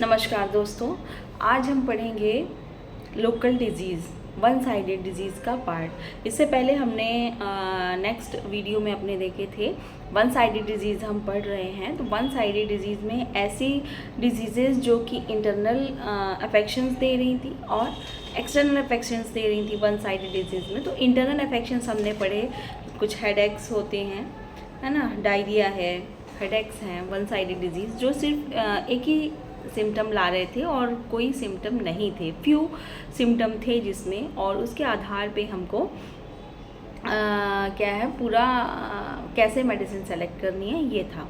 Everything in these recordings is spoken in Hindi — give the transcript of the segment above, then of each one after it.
नमस्कार दोस्तों, आज हम पढ़ेंगे local disease, one sided disease का पार्ट। इससे पहले हमने नेक्स्ट वीडियो में अपने देखे थे वन साइडेड डिजीज़ हम पढ़ रहे हैं। तो वन साइडेड डिजीज़ में ऐसी डिजीज़ेज़ जो कि इंटरनल अफेक्शंस दे रही थी और एक्सटर्नल अफेक्शंस दे रही थी वन साइडेड डिजीज़ में। तो इंटरनल अफेक्शंस हमने पढ़े, कुछ हेडेक्स होते हैं, है ना, डायरिया है, हेडेक्स हैं, वन साइडेड डिजीज़ जो सिर्फ एक ही सिम्टम ला रहे थे और कोई सिम्टम नहीं थे, फ्यू सिम्टम थे जिसमें, और उसके आधार पे हमको क्या है पूरा कैसे मेडिसिन सेलेक्ट करनी है ये था।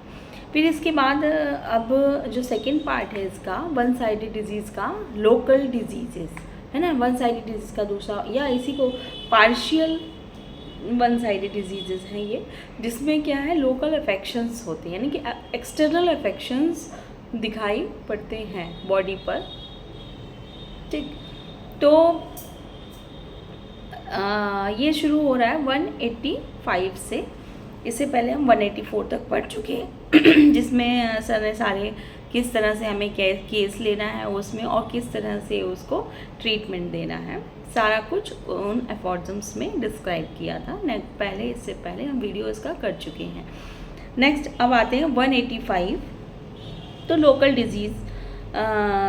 फिर इसके बाद अब जो सेकंड पार्ट है इसका वन साइडेड डिजीज़ का, लोकल डिजीज़ेस, है ना, वन साइडेड डिजीज़ का दूसरा, या इसी को पार्शियल वन साइडेड डिजीज़ेस हैं ये, जिसमें क्या है लोकल अफेक्शंस होते हैं, यानी कि एक्सटर्नल अफेक्शंस दिखाई पड़ते हैं बॉडी पर। ठीक, तो ये शुरू हो रहा है 185 से। इससे पहले हम 184 तक पढ़ चुके हैं जिसमें सर ने सारे किस तरह से हमें केस लेना है उसमें और किस तरह से उसको ट्रीटमेंट देना है, सारा कुछ उन एफॉर्जम्स में डिस्क्राइब किया था पहले। इससे पहले हम वीडियो इसका कर चुके हैं। नेक्स्ट अब आते हैं 185। तो local disease,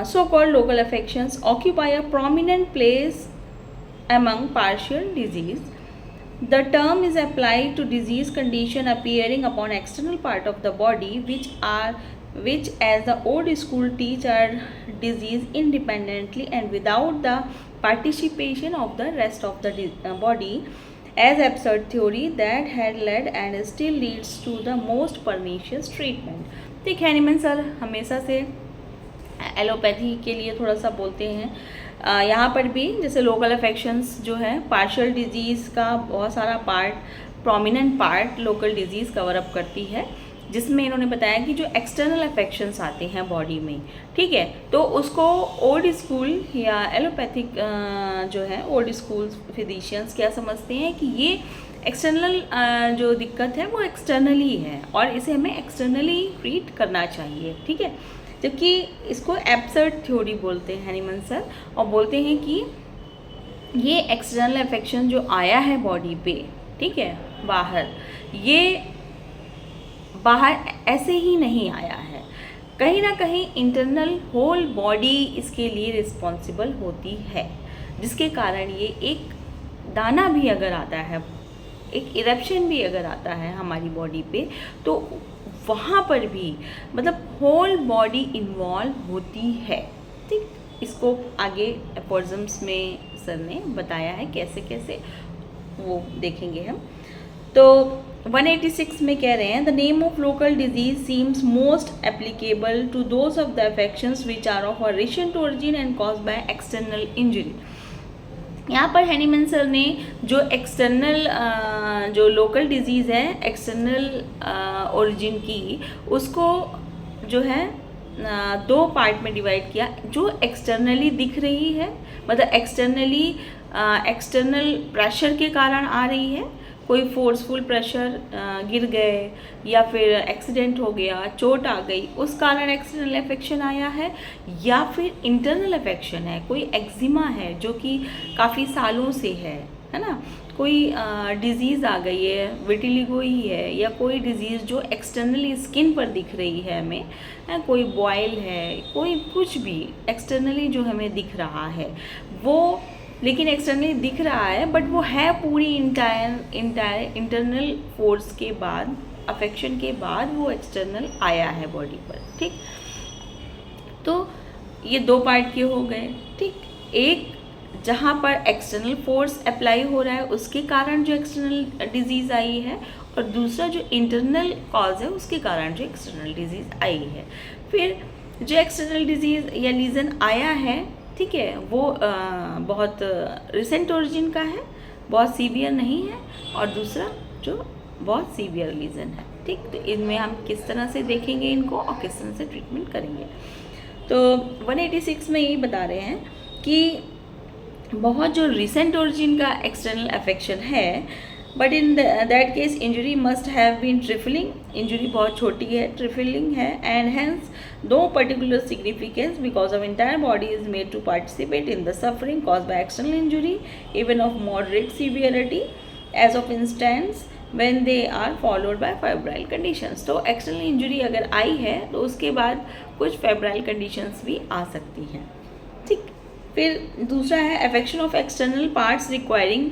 so called local affections occupy a prominent place among partial disease. The term is applied to disease condition appearing upon external part of the body which as the old school teach are disease independently and without the participation of the rest of the body, as absurd theory that had led and still leads to the most pernicious treatment. ठीक है, हैनीमैन सर हमेशा से एलोपैथी के लिए थोड़ा सा बोलते हैं। यहाँ पर भी जैसे लोकल अफेक्शंस जो है पार्शियल डिजीज़ का बहुत सारा part, prominent part local disease cover up करती है, जिसमें इन्होंने बताया कि जो एक्सटर्नल अफेक्शंस आते हैं बॉडी में, ठीक है, तो उसको ओल्ड स्कूल या एलोपैथिक जो है ओल्ड स्कूल फिजिशियंस क्या समझते हैं कि ये एक्सटर्नल जो दिक्कत है वो एक्सटर्नली है और इसे हमें एक्सटर्नली ट्रीट करना चाहिए, ठीक है। जबकि इसको एब्सर्ड थ्योरी बोलते हैं हैनीमैन सर, और बोलते हैं कि ये एक्सटर्नल अफेक्शन जो आया है बॉडी पे, ठीक है, ये बाहर ऐसे ही नहीं आया है, कहीं ना कहीं इंटरनल होल बॉडी इसके लिए रिस्पॉन्सिबल होती है, जिसके कारण ये एक दाना भी अगर आता है, एक इरप्शन भी अगर आता है हमारी बॉडी पे, तो वहाँ पर भी मतलब होल बॉडी इन्वॉल्व होती है, ठीक। इसको आगे एपोर्जम्स में सर ने बताया है कैसे कैसे, वो देखेंगे हम। तो 186 में कह रहे हैं the name of local disease seems most applicable to those of the affections which are of a recent origin and caused by external injury. यहाँ पर हैनीमैन सर ने जो एक्सटर्नल जो लोकल डिजीज़ है एक्सटर्नल ओरिजिन की, उसको जो है दो पार्ट में डिवाइड किया। जो एक्सटर्नली दिख रही है, मतलब एक्सटर्नली एक्सटर्नल प्रेशर के कारण आ रही है, कोई फोर्सफुल प्रेशर, गिर गए या फिर एक्सीडेंट हो गया, चोट आ गई, उस कारण एक्सटर्नल अफेक्शन आया है, या फिर इंटरनल अफेक्शन है, कोई एक्जिमा है जो कि काफ़ी सालों से है ना, कोई डिजीज़ आ गई है, विटिलिगो ही है, या कोई डिजीज़ जो एक्सटर्नली स्किन पर दिख रही है हमें, कोई बॉयल है, कोई कुछ भी एक्सटर्नली जो हमें दिख रहा है वो, लेकिन एक्सटर्नली दिख रहा है बट वो है पूरी इंटरनल फोर्स के बाद, अफेक्शन के बाद वो एक्सटर्नल आया है बॉडी पर, ठीक। तो ये दो पार्ट के हो गए, ठीक। एक जहाँ पर एक्सटर्नल फोर्स अप्लाई हो रहा है उसके कारण जो एक्सटर्नल डिजीज़ आई है, और दूसरा जो इंटरनल कॉज है उसके कारण जो एक्सटर्नल डिजीज़ आई है। फिर जो एक्सटर्नल डिजीज़ या लीजन आया है, ठीक है, वो बहुत रिसेंट ओरिजिन का है, बहुत सीवियर नहीं है, और दूसरा जो बहुत सीवियर लीजन है, ठीक। तो इनमें हम किस तरह से देखेंगे इनको और किस तरह से ट्रीटमेंट करेंगे। तो 186 में यही बता रहे हैं कि बहुत जो रिसेंट ओरिजिन का एक्सटर्नल अफेक्शन है but in that case injury must have been trifling, injury बहुत छोटी है, ट्रिफलिंग है, and hence no particular significance because of entire body is made to participate in the suffering cause by external injury even of moderate severity as of instance when they are followed by febrile conditions। तो एक्सटर्नल इंजरी अगर आई है तो उसके बाद कुछ फेब्राइल कंडीशंस भी आ सकती हैं, ठीक। फिर दूसरा है affection of external parts requiring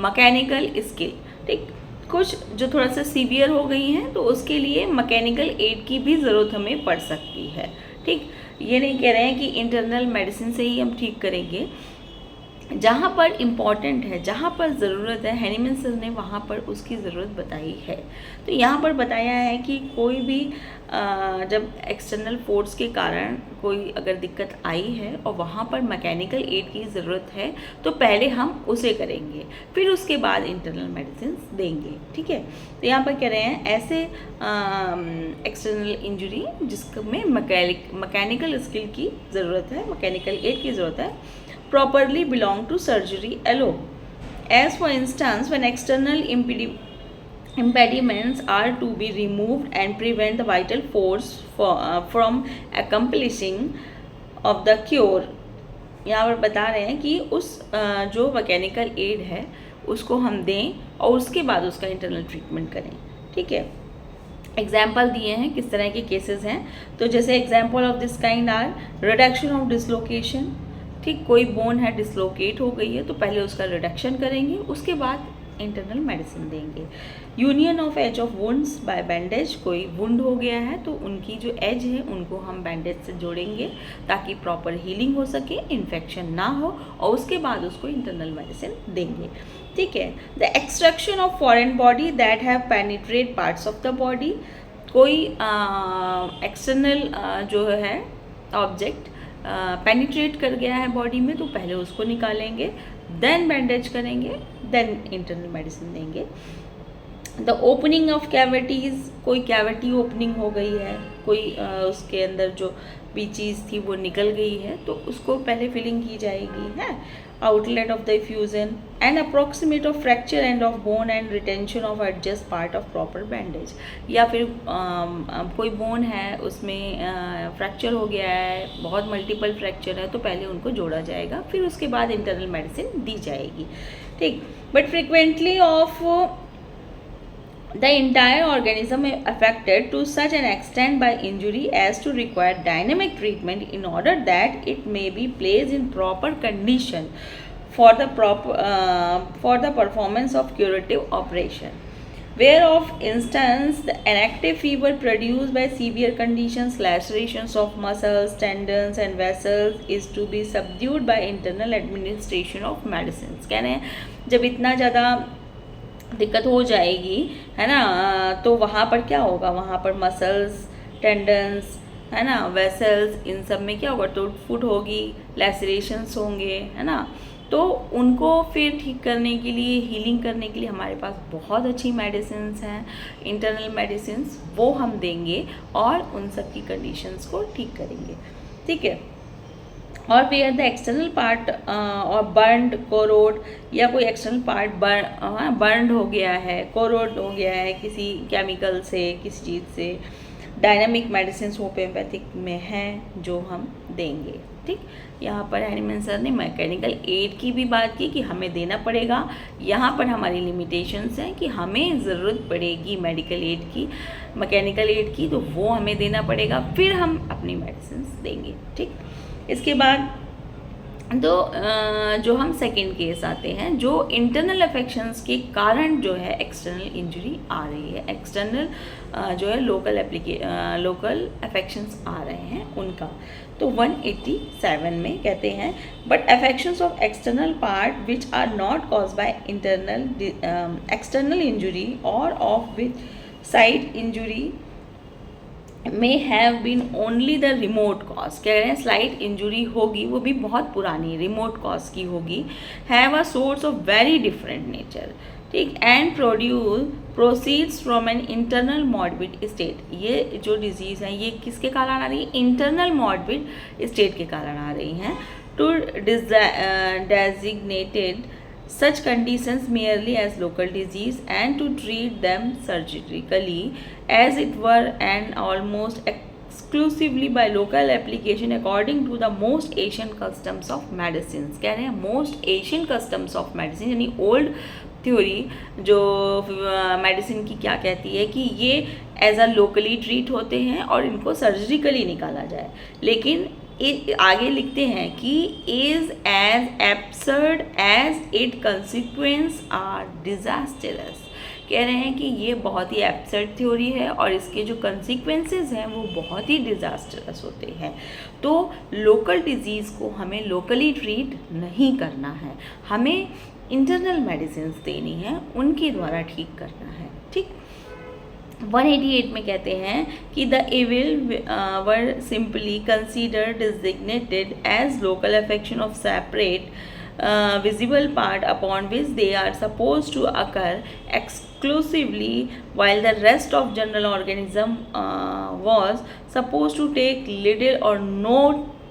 mechanical skill, ठीक। कुछ जो थोड़ा सा सीवियर हो गई हैं तो उसके लिए मैकेनिकल एड की भी ज़रूरत हमें पड़ सकती है, ठीक। ये नहीं कह रहे हैं कि इंटरनल मेडिसिन से ही हम ठीक करेंगे, जहाँ पर इम्पॉर्टेंट है, जहाँ पर ज़रूरत है, हैनीमैन सर ने वहाँ पर उसकी ज़रूरत बताई है। तो यहाँ पर बताया है कि कोई भी जब एक्सटर्नल फोर्स के कारण कोई अगर दिक्कत आई है और वहाँ पर मैकेनिकल एड की ज़रूरत है तो पहले हम उसे करेंगे, फिर उसके बाद इंटरनल मेडिसिन देंगे, ठीक है। तो यहाँ पर कह रहे हैं ऐसे एक्सटर्नल इंजरी जिसमें मैकेनिकल स्किल की ज़रूरत है, मैकेनिकल एड की ज़रूरत है, properly belong to surgery alone. As for instance, when external impediments are to be removed and prevent the vital force from accomplishing of the cure, यहाँ पर बता रहे हैं कि उस जो मैकेनिकल एड है उसको हम दें और उसके बाद उसका इंटरनल ट्रीटमेंट करें, ठीक है। एग्जाम्पल दिए हैं किस तरह के केसेस हैं, तो जैसे example of this kind are reduction of dislocation, ठीक। कोई बोन है डिसलोकेट हो गई है तो पहले उसका रिडक्शन करेंगे, उसके बाद इंटरनल मेडिसिन देंगे। Union of edge of wounds by bandage, कोई वुंड हो गया है तो उनकी जो एज है उनको हम बैंडेज से जोड़ेंगे ताकि प्रॉपर हीलिंग हो सके, इन्फेक्शन ना हो, और उसके बाद उसको इंटरनल मेडिसिन देंगे, ठीक है। The extraction of foreign body that have penetrate parts of the body, कोई एक्सटर्नल जो है ऑब्जेक्ट पेनिट्रेट कर गया है बॉडी में तो पहले उसको निकालेंगे, देन बैंडेज करेंगे, देन इंटरनल मेडिसिन देंगे। द ओपनिंग ऑफ कैविटीज़, कोई कैविटी ओपनिंग हो गई है, कोई उसके अंदर जो भी चीज़ थी वो निकल गई है तो उसको पहले फिलिंग की जाएगी, है। Outlet of the effusion and approximate of fracture end of bone and retention of adjust part of proper bandage, या फिर कोई बोन है उसमें फ्रैक्चर हो गया है, बहुत मल्टीपल फ्रैक्चर है तो पहले उनको जोड़ा जाएगा, फिर उसके बाद इंटरनल मेडिसिन दी जाएगी, ठीक। But frequently of the entire organism affected to such an extent by injury as to require dynamic treatment in order that it may be placed in proper condition for the performance of curative operation. Whereof instance an active fever produced by severe conditions, lacerations of muscles, tendons and vessels is to be subdued by internal administration of medicines। कह रहे हैं जब इतना ज़्यादा दिक्कत हो जाएगी, है ना, तो वहाँ पर क्या होगा, वहाँ पर मसल्स, टेंडन्स, है ना, वेसल्स, इन सब में क्या होगा, टूट फूट होगी, लैसरेशंस होंगे, है ना। तो उनको फिर ठीक करने के लिए, हीलिंग करने के लिए हमारे पास बहुत अच्छी मेडिसिन्स हैं, इंटरनल मेडिसिन्स, वो हम देंगे और उन सब की कंडीशंस को ठीक करेंगे, ठीक है। और वेयर द एक्सटर्नल पार्ट और बर्नड, कोरोड, या कोई एक्सटर्नल पार्ट बर्नड हो गया है, कोरोड हो गया है किसी केमिकल से, किसी चीज़ से, डायनामिक मेडिसिन होम्योपैथिक में हैं जो हम देंगे, ठीक। यहाँ पर हैनीमैन सर ने मैकेनिकल एड की भी बात की कि हमें देना पड़ेगा, यहाँ पर हमारी लिमिटेशंस हैं कि हमें ज़रूरत पड़ेगी मेडिकल एड की, मैकेनिकल एड की, तो वो हमें देना पड़ेगा, फिर हम अपनी मेडिसिन देंगे, ठीक। इसके बाद तो जो हम सेकेंड केस आते हैं, जो इंटरनल अफेक्शंस के कारण जो है एक्सटर्नल इंजरी आ रही है, एक्सटर्नल जो है लोकल अफेक्शंस आ रहे हैं उनका। तो 187 में कहते हैं but affections of external part which are not cause by external injury और of which side injury may have been only the remote cause, कह रहे हैं स्लाइट इंजुरी होगी वो भी बहुत पुरानी रिमोट कॉज की होगी, have a source of very different nature, ठीक, and proceeds from an internal morbid state। ये जो डिजीज़ है ये किसके कारण आ रही है, इंटरनल मॉर्बिड स्टेट के कारण आ रही हैं। to designated such conditions merely as local disease and to treat them surgically as it were and almost exclusively by local application according to the most ancient customs of medicines। कह रहे हैं most ancient customs of medicine, यानी old थ्योरी जो मेडिसिन की क्या कहती है कि ये एज अ लोकली ट्रीट होते हैं और इनको सर्जिकली निकाला जाए। लेकिन आगे लिखते हैं कि is as absurd as it consequence are disastrous. कह रहे हैं कि ये बहुत ही एब्सर्ड थ्योरी है और इसके जो कंसिक्वेंसेस हैं वो बहुत ही डिजास्टरस होते हैं। तो लोकल डिजीज़ को हमें लोकली ट्रीट नहीं करना है, हमें इंटरनल मेडिसिन देनी है, उनके द्वारा ठीक करना है। ठीक, 188 में कहते हैं कि the evil were simply consider designated as local affection of separate visible part upon which they are supposed to occur exclusively, while the rest of general organism was supposed to take little or no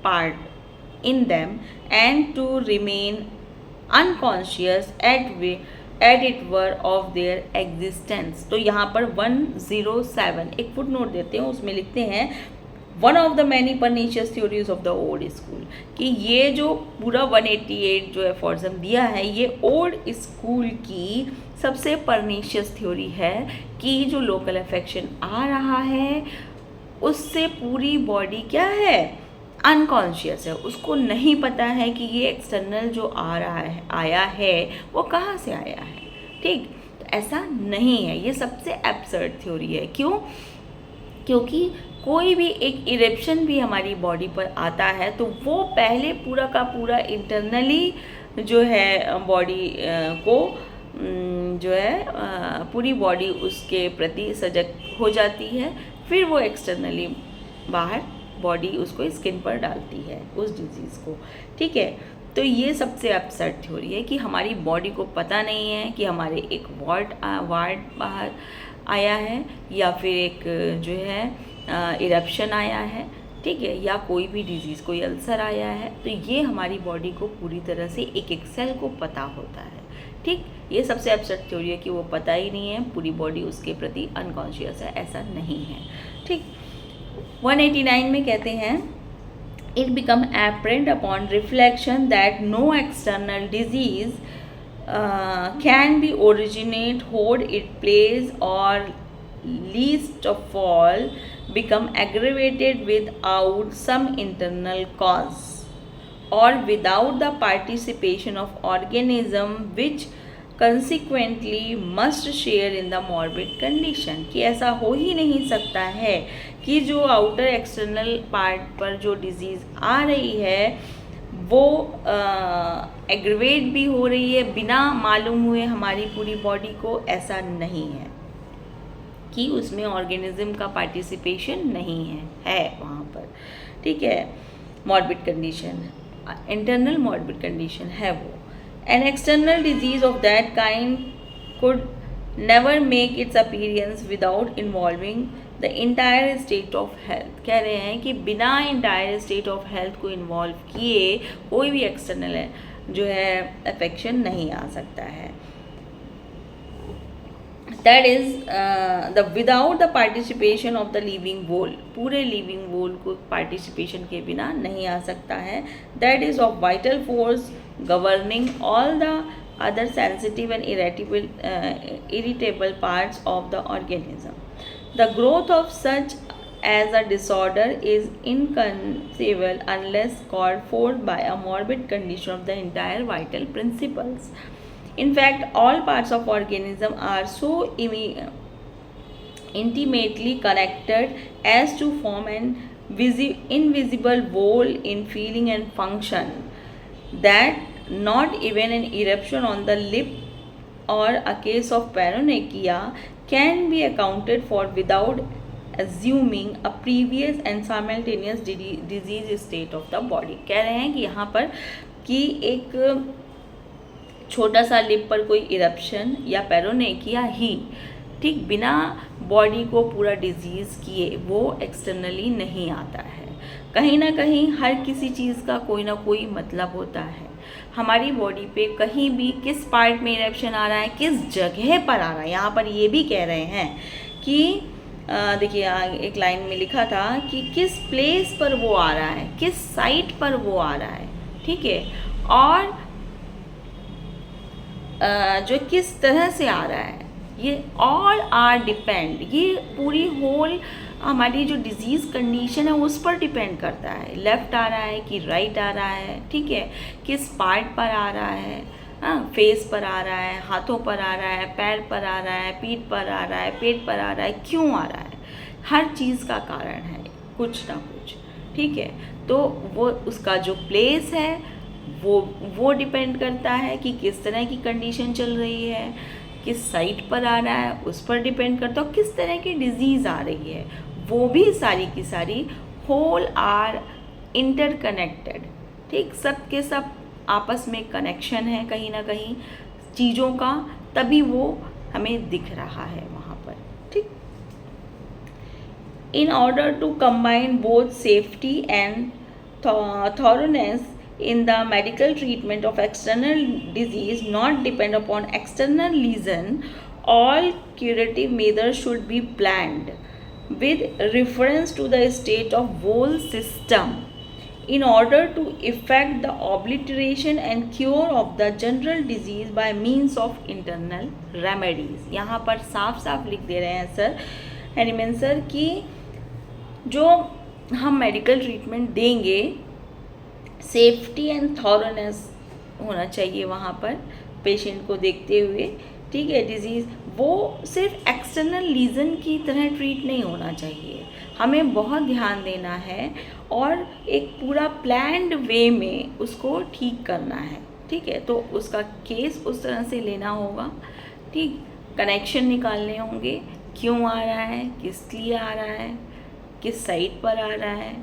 part in them and to remain unconscious at it were of their existence। तो यहाँ पर 107 एक फुट नोट देते हैं, उसमें लिखते हैं one of the many pernicious theories of the old school, कि ये जो पूरा 188 जो एफोरिज्म दिया है ये ओल्ड स्कूल की सबसे परनीशियस थ्योरी है कि जो लोकल अफेक्शन आ रहा है उससे पूरी बॉडी क्या है, अनकॉन्शियस है, उसको नहीं पता है कि ये एक्सटर्नल जो आ रहा है आया है वो कहाँ से आया है। ठीक, तो ऐसा नहीं है, ये सबसे एब्सर्ड थ्योरी है। क्यों? क्योंकि कोई भी एक इरेप्शन भी हमारी बॉडी पर आता है तो वो पहले पूरा का पूरा इंटरनली जो है बॉडी को जो है पूरी बॉडी उसके प्रति सजग हो जाती है, फिर वो एक्सटर्नली बाहर बॉडी उसको स्किन पर डालती है उस डिजीज़ को। ठीक है, तो ये सबसे अपसेट थ्योरी है कि हमारी बॉडी को पता नहीं है कि हमारे एक वार्ड बाहर आया है या फिर एक जो है इरप्शन आया है, ठीक है, या कोई भी डिजीज़, कोई अल्सर आया है, तो ये हमारी बॉडी को पूरी तरह से एक एक सेल को पता होता है। ठीक, ये सबसे अपसेट थ्योरी है कि वो पता ही नहीं है, पूरी बॉडी उसके प्रति अनकॉन्शियस है, ऐसा नहीं है। ठीक, 189 में कहते हैं it become apparent upon reflection that no external disease can be originate hold it place or least of all become aggravated without some internal cause or without the participation of organism which consequently must share in the morbid condition। कि ऐसा हो ही नहीं सकता है कि जो आउटर एक्सटर्नल पार्ट पर जो डिजीज़ आ रही है वो एग्रीवेट भी हो रही है बिना मालूम हुए हमारी पूरी बॉडी को, ऐसा नहीं है कि उसमें ऑर्गेनिज्म का पार्टिसिपेशन नहीं है वहाँ पर। ठीक है, morbid condition, internal morbid condition है वो। An external disease of that kind could never make it's appearance without involving the entire state of health. कह रहे हैं कि बिना इंटायर स्टेट ऑफ हेल्थ को इन्वॉल्व किए कोई भी एक्सटर्नल जो है अफेक्शन नहीं आ सकता है। That is the without the participation of the living whole, पूरे living whole को participation के बिना नहीं आ सकता है। That is of vital force governing all the other sensitive and irritable parts of the organism. The growth of such as a disorder is inconceivable unless called forth by a morbid condition of the entire vital principles. In fact, all parts of organism are so intimately connected as to form an invisible whole in feeling and function that not even an eruption on the lip or a case of paronychia can be accounted for without assuming a previous and simultaneous disease state of the body। कह रहे हैं कि यहाँ पर कि एक छोटा सा लिप पर कोई इरप्शन या पेरोनेकिया ही, ठीक, बिना बॉडी को पूरा डिजीज़ किए वो एक्सटर्नली नहीं आता है। कहीं ना कहीं हर किसी चीज़ का कोई ना कोई मतलब होता है। हमारी बॉडी पे कहीं भी किस पार्ट में इरेप्शन आ रहा है, किस जगह पर आ रहा है। यहाँ पर ये भी कह रहे हैं कि देखिए एक लाइन में लिखा था कि किस प्लेस पर वो आ रहा है, किस साइट पर वो आ रहा है, ठीक है, और जो किस तरह से आ रहा है, ये ऑल आर डिपेंड, ये पूरी होल हमारी जो डिजीज़ कंडीशन है उस पर डिपेंड करता है। लेफ़्ट आ रहा है कि राइट आ रहा है, ठीक है, किस पार्ट पर आ रहा है, फेस पर आ रहा है, हाथों पर आ रहा है, पैर पर आ रहा है, पीठ पर आ रहा है, पेट पर आ रहा है, क्यों आ रहा है, हर चीज़ का कारण है कुछ ना कुछ, ठीक है। तो वो उसका जो प्लेस है वो डिपेंड करता है कि किस तरह की कंडीशन चल रही है, किस साइट पर आ रहा है उस पर डिपेंड करता है, किस तरह की डिजीज़ आ रही है, वो भी सारी की सारी होल आर इंटरकनेक्टेड, ठीक, सब के सब आपस में कनेक्शन है कहीं ना कहीं चीज़ों का, तभी वो हमें दिख रहा है वहाँ पर, ठीक। In order to combine both safety and thoroughness in the medical treatment of external disease not depend upon external lesion, all curative measures should be planned with reference to the state of whole system in order to effect the obliteration and cure of the general disease by means of internal remedies। यहाँ पर साफ साफ लिख दे रहे हैं सर हैनीमैन सर कि जो हम मेडिकल ट्रीटमेंट देंगे सेफ्टी एंड थॉरोनेस होना चाहिए वहाँ पर पेशेंट को देखते हुए, ठीक है। डिजीज़ वो सिर्फ एक्सटर्नल लीजन की तरह ट्रीट नहीं होना चाहिए, हमें बहुत ध्यान देना है और एक पूरा प्लान्ड वे में उसको ठीक करना है, ठीक है। तो उसका केस उस तरह से लेना होगा, ठीक, कनेक्शन निकालने होंगे, क्यों आ रहा है, किस लिए आ रहा है, किस साइट पर आ रहा है,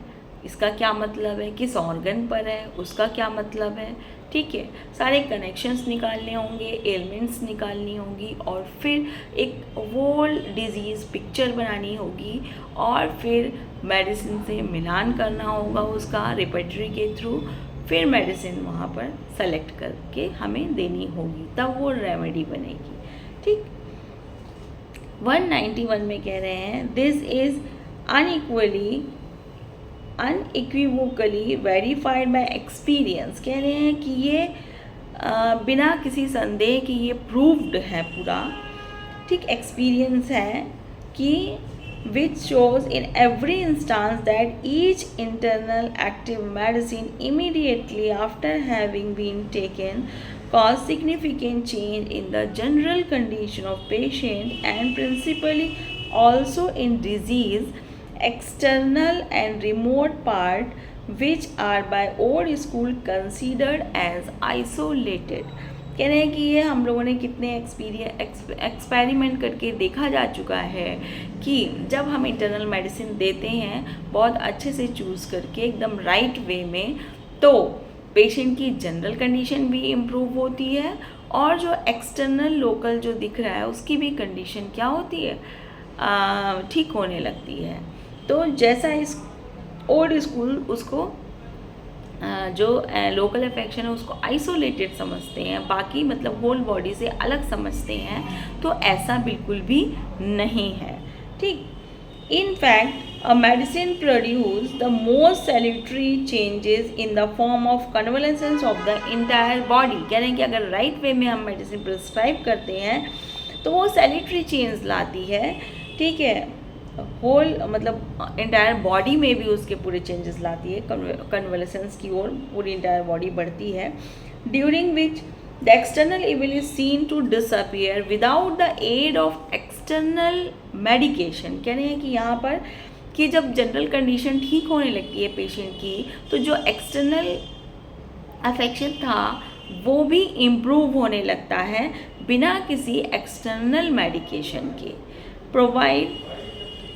इसका क्या मतलब है, किस ऑर्गन पर है उसका क्या मतलब है, ठीक है। सारे कनेक्शंस निकालने होंगे, एलिमेंट्स निकालनी होंगी और फिर एक होल डिजीज़ पिक्चर बनानी होगी और फिर मेडिसिन से मिलान करना होगा उसका रिपर्टरी के थ्रू, फिर मेडिसिन वहाँ पर सेलेक्ट करके हमें देनी होगी, तब वो रेमेडी बनेगी, ठीक। 191 में कह रहे हैं this is unequivocally verified by experience, कह रहे हैं कि ये बिना किसी संदेह कि ये प्रूव्ड है पूरा, ठीक, एक्सपीरियंस है कि which shows in every instance that each internal active medicine immediately after having been taken cause significant change in the general condition of patient and principally also in disease external and remote part which are by old school considered as isolated। कह रहे हैं कि ये हम लोगों ने कितने एक्सपेरिमेंट करके देखा जा चुका है कि जब हम इंटरनल मेडिसिन देते हैं बहुत अच्छे से चूज़ करके एकदम राइट वे में, तो पेशेंट की जनरल कंडीशन भी इम्प्रूव होती है और जो एक्सटर्नल लोकल जो दिख रहा है उसकी भी कंडीशन क्या होती है, ठीक होने लगती है। तो जैसा इस ओल्ड स्कूल उसको जो लोकल अफेक्शन है उसको आइसोलेटेड समझते हैं, बाकी मतलब होल बॉडी से अलग समझते हैं, तो ऐसा बिल्कुल भी नहीं है, ठीक। In fact, a medicine produces the most salutary changes in the form of convalescence of the entire body। कह रहे हैं कि अगर राइट वे में हम मेडिसिन प्रिस्क्राइब करते हैं तो वो सैल्यूटरी चेंज लाती है, ठीक है, होल मतलब इंटायर बॉडी में भी उसके पूरे चेंजेस लाती है, कन्वलेसेंस की ओर पूरी इंटायर बॉडी बढ़ती है, during which the external evil is seen to disappear without the aid of external medication. कह रहे हैं कि यहाँ पर कि जब जनरल कंडीशन ठीक होने लगती है पेशेंट की, तो जो एक्सटर्नल अफेक्शन था वो भी इम्प्रूव होने लगता है बिना किसी एक्सटर्नल मेडिकेशन के। Provide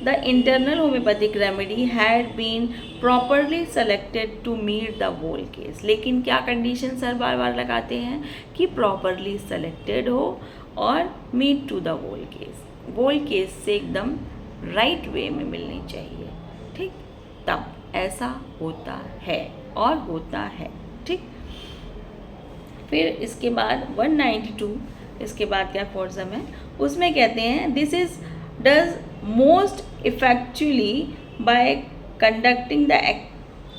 the internal homeopathic remedy had been properly selected to meet the whole case। लेकिन क्या कंडीशन सर बार बार लगाते हैं कि properly selected हो और meet to the whole case, whole case से एकदम right way में मिलनी चाहिए, ठीक, तब ऐसा होता है और होता है, ठीक। फिर इसके बाद 192, इसके बाद क्या कोर्सम है, उसमें कहते हैं this is does most effectually by conducting the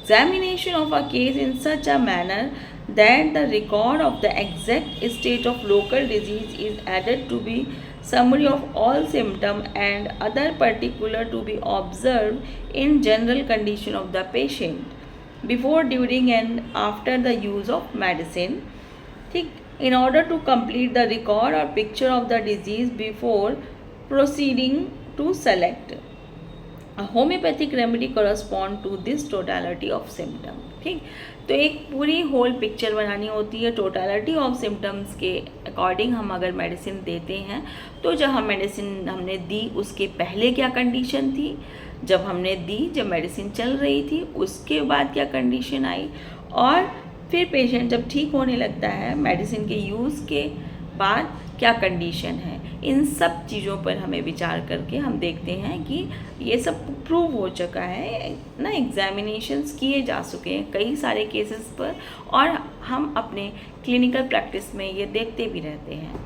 examination of a case in such a manner that the record of the exact state of local disease is added to be summary of all symptom and other particular to be observed in general condition of the patient before, during and after the use of medicine. ठीक, in order to complete the record or picture of the disease before proceeding to select a homeopathic remedy correspond to this totality of symptom. ठीक, तो एक पूरी होल पिक्चर बनानी होती है टोटलिटी ऑफ सिम्टम्स के अकॉर्डिंग। हम अगर मेडिसिन देते हैं तो जब हम मेडिसिन हमने दी उसके पहले क्या कंडीशन थी, जब हमने दी जब मेडिसिन चल रही थी उसके बाद क्या कंडीशन आई, और फिर पेशेंट जब ठीक होने लगता है मेडिसिन के यूज़ के बाद क्या कंडीशन है। इन सब चीज़ों पर हमें विचार करके हम देखते हैं कि ये सब प्रूव हो चुका है ना, एग्जामिनेशंस किए जा चुके हैं कई सारे केसेस पर, और हम अपने क्लिनिकल प्रैक्टिस में ये देखते भी रहते हैं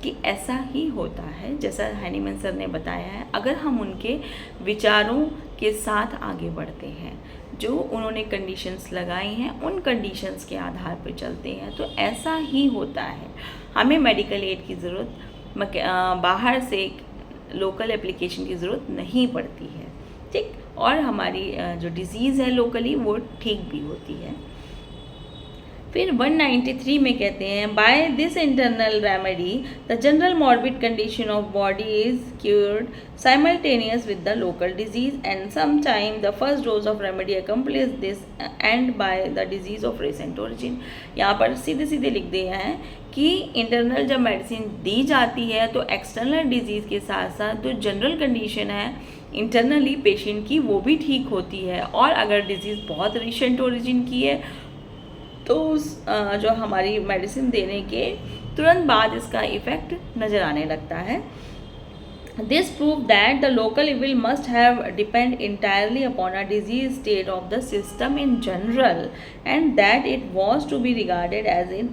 कि ऐसा ही होता है जैसा हैनीमैन सर ने बताया है। अगर हम उनके विचारों के साथ आगे बढ़ते हैं, जो उन्होंने कंडीशंस लगाई हैं उन कंडीशंस के आधार पर चलते हैं, तो ऐसा ही होता है। हमें मेडिकल एड की ज़रूरत बाहर से लोकल एप्लीकेशन की ज़रूरत नहीं पड़ती है। ठीक, और हमारी जो डिज़ीज़ है लोकली वो ठीक भी होती है। फिर 193 में कहते हैं by this internal remedy the general morbid condition of body is cured simultaneous with the local disease and same time the first dose of remedy accomplish this end by the disease of recent origin. यहाँ पर सीधे सीधे लिख दिया है कि इंटरनल जब मेडिसिन दी जाती है तो एक्सटर्नल डिजीज़ के साथ साथ जो जनरल कंडीशन है इंटरनली पेशेंट की वो भी ठीक होती है, और अगर डिजीज़ बहुत रिसेंट ओरिजिन की है तो उस जो हमारी मेडिसिन देने के तुरंत बाद इसका इफ़ेक्ट नज़र आने लगता है। This proved that the local evil must have depend entirely upon a disease state of the system in general, and that it was to be regarded as an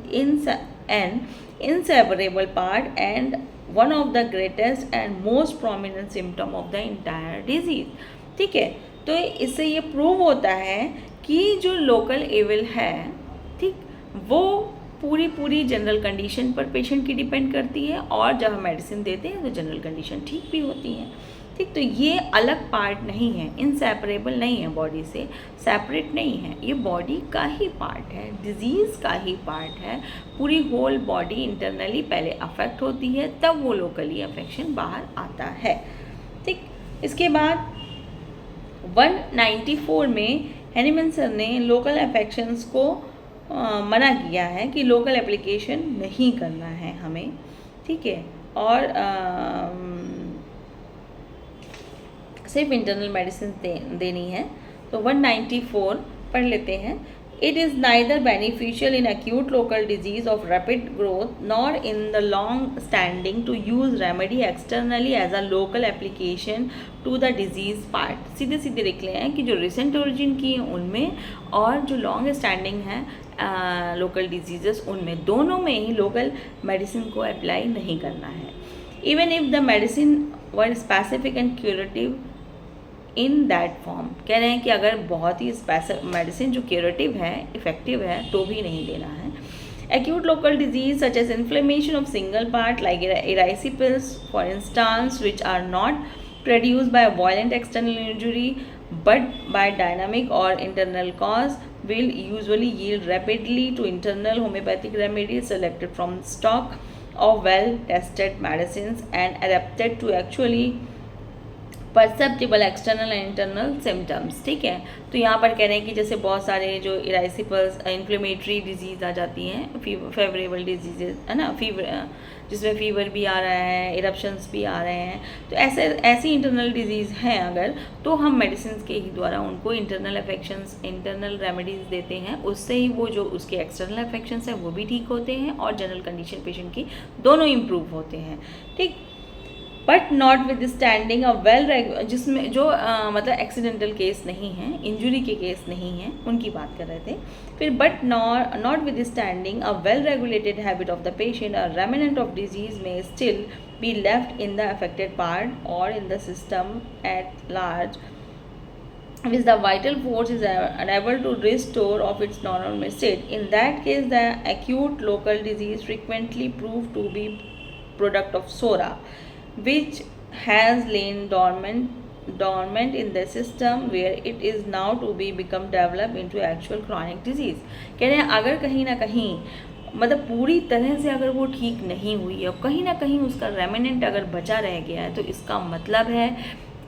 inseparable part and one of the greatest and most prominent symptom of the entire disease. ठीक है, तो इससे ये प्रूव होता है कि जो लोकल एविल है, ठीक, वो पूरी जनरल कंडीशन पर पेशेंट की डिपेंड करती है, और जब हम मेडिसिन देते हैं तो जनरल कंडीशन ठीक भी होती है। ठीक, तो ये अलग पार्ट नहीं है, इनसेपरेबल नहीं है, बॉडी से सेपरेट नहीं है, ये बॉडी का ही पार्ट है, डिजीज़ का ही पार्ट है। पूरी होल बॉडी इंटरनली पहले अफेक्ट होती है, तब वो लोकली अफेक्शन बाहर आता है। ठीक, इसके बाद 194 में हैनीमैन सर ने लोकल अफेक्शंस को मना किया है कि लोकल एप्लीकेशन नहीं करना है हमें। ठीक है, और सिर्फ इंटरनल मेडिसिन देनी है। तो 194 पढ़ लेते हैं। It is neither beneficial in acute local disease of rapid growth nor in the long standing to use remedy externally as a local application to the disease part। सीधे सीधे लिख ले हैं कि जो रिसेंट ओरिजिन की हैं उनमें, और जो लॉन्ग स्टैंडिंग है लोकल डिजीजेस उनमें, दोनों में ही लोकल मेडिसिन को अप्लाई नहीं करना है। Even if the medicine were specific and curative in that form, कह रहे हैं कि अगर बहुत ही स्पेसिफिक मेडिसिन जो क्यूरेटिव है, इफेक्टिव है, तो भी नहीं देना है। Acute local disease such as inflammation of single part like erysipelas for instance which are not produced by a violent external injury but by dynamic or internal cause will usually yield rapidly to internal homeopathic remedies selected from stock of well tested medicines and adapted to actually perceptible external and internal symptoms. ठीक है, तो यहाँ पर कह रहे हैं कि जैसे बहुत सारे जो इराइसिपल्स इन्फ्लेमेटरी डिजीज़ आ जाती हैं, फेवरेबल डिजीजेज है ना, फीवर जिसमें फीवर भी आ रहा है, इरप्शंस भी आ रहे हैं, तो ऐसी इंटरनल डिजीज़ हैं अगर, तो हम मेडिसिन के ही द्वारा उनको इंटरनल अफेक्शंस, इंटरनल रेमेडीज़ देते हैं, उससे ही वो जो उसके एक्सटर्नल अफेक्शंस हैं वो भी ठीक होते हैं और जनरल कंडीशन पेशेंट की दोनों इम्प्रूव होते हैं। ठीक, but not with standing a well जिसमें जो मतलब एक्सीडेंटल केस नहीं है, इंजुरी के केस नहीं हैं, उनकी बात कर रहे थे। फिर but not with standing a well regulated habit of the patient, a remnant of disease में still be left in the affected part or in the system at large, which the vital force is unable to restore of its normal state. In that case, the acute local disease frequently proved to be product of SORA, which has lain dormant in the system, where it is now to be become developed into actual chronic disease. कह रहे हैं अगर कहीं ना कहीं मतलब पूरी तरह से अगर वो ठीक नहीं हुई है, कहीं ना कहीं उसका रेमिनेंट अगर बचा रह गया है, तो इसका मतलब है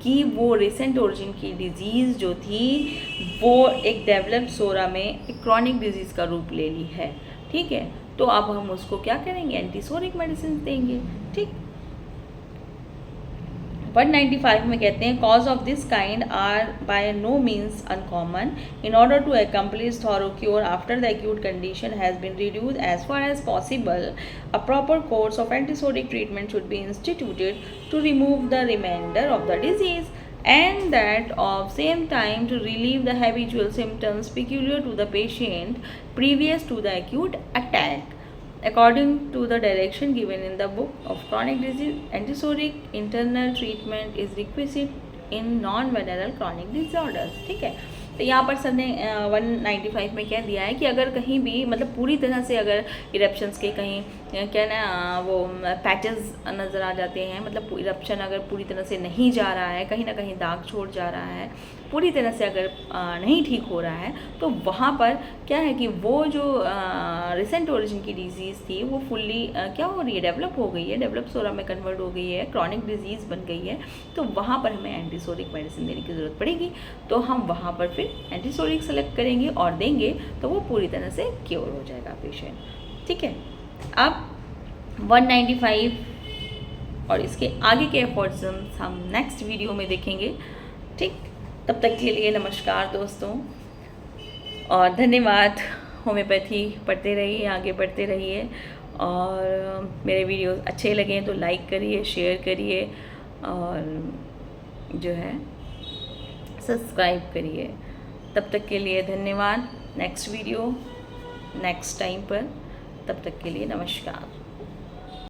कि वो रिसेंट ओरिजिन की डिजीज़ जो थी वो एक डेवलप्ड सोरा में एक क्रॉनिक डिजीज़ का रूप ले ली है। ठीक है, तो अब हम उसको क्या करेंगे, एंटीसोरिक मेडिसिन देंगे। ठीक, 195 में कहते हैं cause of this kind are by no means uncommon. In order to accomplish thorough cure after the acute condition has been reduced as far as possible, a proper course of antisodic treatment should be instituted to remove the remainder of the disease, and that of same time to relieve the habitual symptoms peculiar to the patient previous to the acute attack. According to the direction given in the book of chronic disease, antisodic internal treatment is requisite in non-venereal chronic disorders. ठीक है, तो यहाँ पर सर ने 195 में क्या दिया है कि अगर कहीं भी मतलब पूरी तरह से अगर इरप्शंस के कहीं क्या ना वो पैचेस नज़र आ जाते हैं, मतलब इरप्शन अगर पूरी तरह से नहीं जा रहा है, कहीं ना कहीं दाग छोड़ जा रहा है, पूरी तरह से अगर नहीं ठीक हो रहा है, तो वहाँ पर क्या है कि वो जो रिसेंट ओरिजिन की डिजीज़ थी वो फुल्ली क्या हो रही है, डेवलप हो गई है, डेवलप सोरा में कन्वर्ट हो गई है, क्रॉनिक डिजीज़ बन गई है, तो वहाँ पर हमें एंटीसोरिक मेडिसिन देने की ज़रूरत पड़ेगी। तो हम वहाँ पर फिर एंटीसोरिक सेलेक्ट करेंगे और देंगे, तो वो पूरी तरह से क्योर हो जाएगा पेशेंट। ठीक है, अब 195 और इसके आगे के एफर्ट्स हम नेक्स्ट वीडियो में देखेंगे। ठीक, तब तक के लिए नमस्कार दोस्तों और धन्यवाद। होम्योपैथी पढ़ते रहिए, आगे बढ़ते रहिए, और मेरे वीडियोस अच्छे लगें तो लाइक करिए, शेयर करिए और जो है सब्सक्राइब करिए। तब तक के लिए धन्यवाद। नेक्स्ट वीडियो नेक्स्ट टाइम पर, तब तक के लिए नमस्कार।